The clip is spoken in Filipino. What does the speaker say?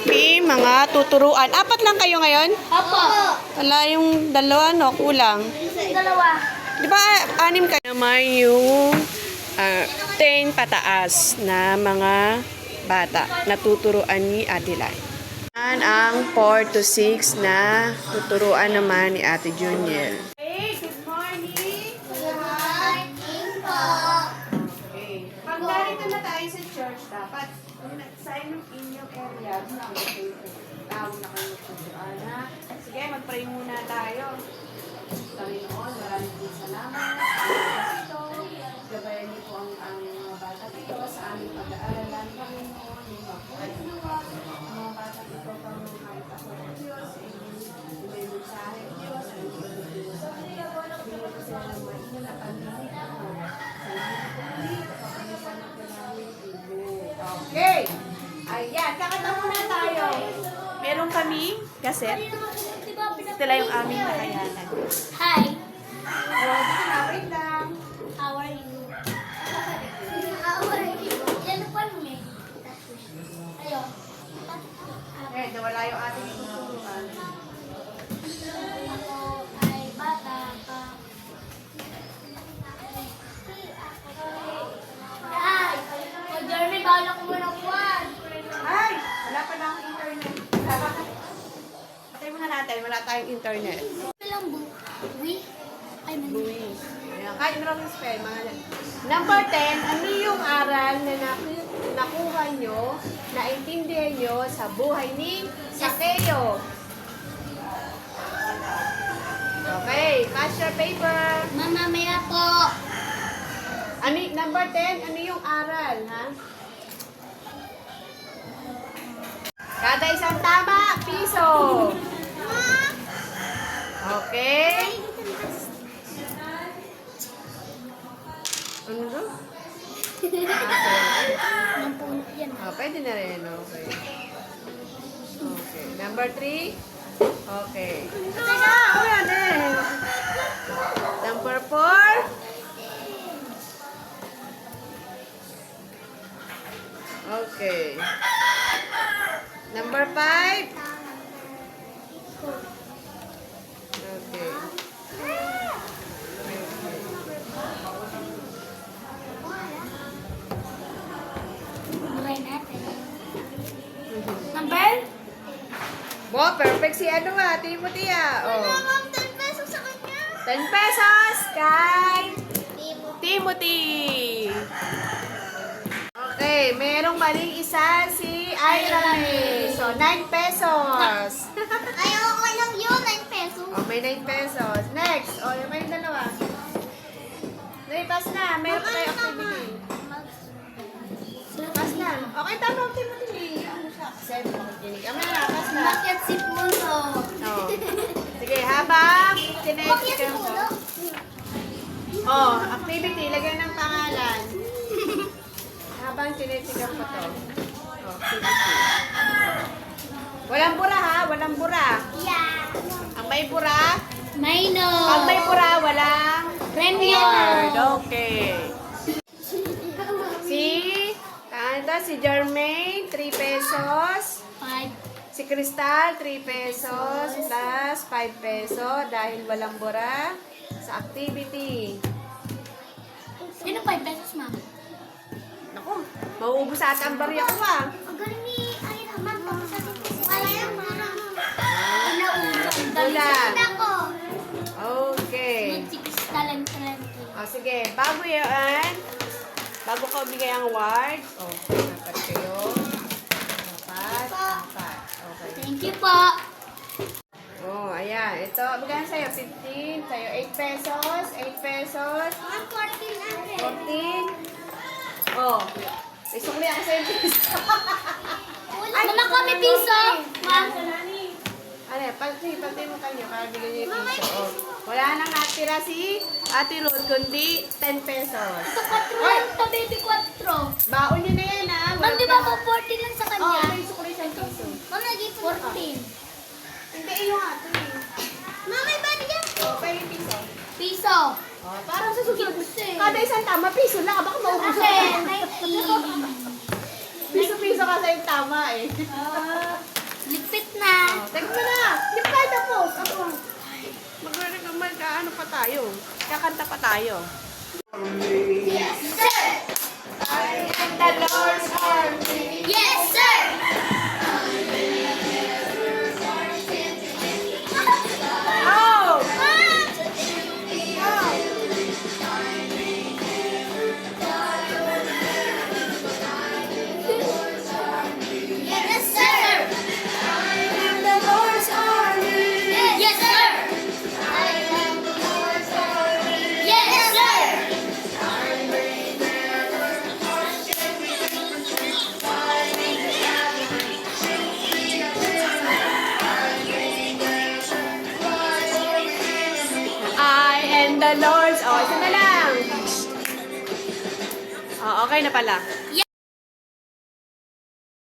aking mga tuturuan. Apat lang kayo ngayon? Opo. Wala yung dalawa, no? Kulang. Dalawa. Di ba, anim kayo? Naman yung 10 pataas na mga bata na tuturuan ni Ate Lai. Yan ang 4 to 6 na tuturuan naman ni Ate Juniel. Hey, good morning! Good morning po. Okay. Pag narito na tayo sa church, dapat sa inyong area, tawag na kayo tuturuan, ha? Sige, mag-pray muna tayo. Panginoon, maraming po salamat. Ito, gabayan niyo po ang mga bata dito sa aming pag-aaralan. Panginoon, yung mga pagkawa, ang mga bata dito, Panginoon, kahit ako ng Diyos, may mensahe ng Diyos, ang Diyos sa kanila, binigyan ko sila ng mainyo na pag-ibig ako. Sa inyo po dito, kapalisan na po namin. Okay! Ayan, kakanta muna tayo. Meron kami kaset. Ito lang yung aming nakayanan. Hi. Wait lang. How are you? How are you? Yan po mo. Ayo. Eh, nawala yung ating tuturuan. Ako ay bata pa. Ay! O Jeremy, bawal ako muna kuwan. Ay! Wala pa na akong internet. Patay muna natin, wala tayong internet. Ilang buwi? Ay, mali. Buwi. Ayan, kahit maraming spell, mga Number 10, ano yung aral na nakuha nyo, naintindihan nyo sa buhay ni Sakeo? Okay, catch your paper. Mamamaya po. Number 10, ano yung aral, ha? Kada isang tama, piso. Okay. Ano to? Nampuno yan. Pwede na rin. Okay. Okay. Number 3. Okay. Teka, wala na eh. Number 4. Okay. Number 5. Okay. Muray natin. Number? Wow, perfect si ano Timothy Oh. Ma'am, 10 pesos sa kanya. 10 pesos kay Timothy. Okay, merong maling isa si Ira May. So, 9 pesos. Ayaw ko lang yun, 9 pesos. Oh, may 9 pesos. Next. Oh, yung may dalawa. Pass na. Meron pa tayo activity. Pass na. Okay, tama ang Timothy. Ano siya? Kasi makikinig. Pass na. Bakit si Puno? Oh. Sige, habang Bakit tinetikan si ko. Puno? Oh, activity. Lagyan ng pangalan. Habang tinetikan ko to. Oh, activity. Walang bura ha? Walang bura. Yeah. Ang may bura, Mino. pag may bura, walang Premio. Okay. Si Jermaine, 3 pesos. 5. Si Crystal, 3 pesos. Plus 5 pesos dahil walang bura sa activity. Sino 5 pesos, ma'am? Naku, mauubos ata ang barya ko ah. Ang galing ni Ay Rahman. Wala yung mga. Wala. Ako. Okay. Talent, talent. O sige, bago ka bigay ang award, dapat kayo. Dapat. Okay. Thank you po. Oh, ayan. Ito, bigyan sa'yo 15. Sa'yo 8 pesos. 8 pesos. Ang 14 natin. 14. Oh. Isukli ako sa'yo piso. Mama kami piso. Ma'am. Ano, pati mo kayo para bigyan niyo yung piso. Oh. Wala nang natira si Ate Ruth, kundi 10 pesos. Ito 4 lang. Ito baby 4. Baon niyo na yan, ha? Ma'am, di ba po 14 lang sa Oh, kanya? may sukli siyang piso. Ma'am, naging 14. Hindi, iyo nga. Ito eh. Ma'am, may bali yan. Oh, pa yung piso. Piso. Oh, parang sa susunod. Kada isang tama, piso lang. Baka maubos Kasi, ako. 19. Piso-piso kasi yung tama eh. na. Teka mo na! Hindi pa tayo tapos. Ako. Mag-ano pa tayo? Kakanta pa tayo. Yes, sir. I am the Lord's army. Yes, sir. Oh! Yes, sir. I am the Lord's army. Yes, sir. I am the Lord's army. Yes, sir. I am the Lord's. Oh, isa na lang. Oh, okay na pala.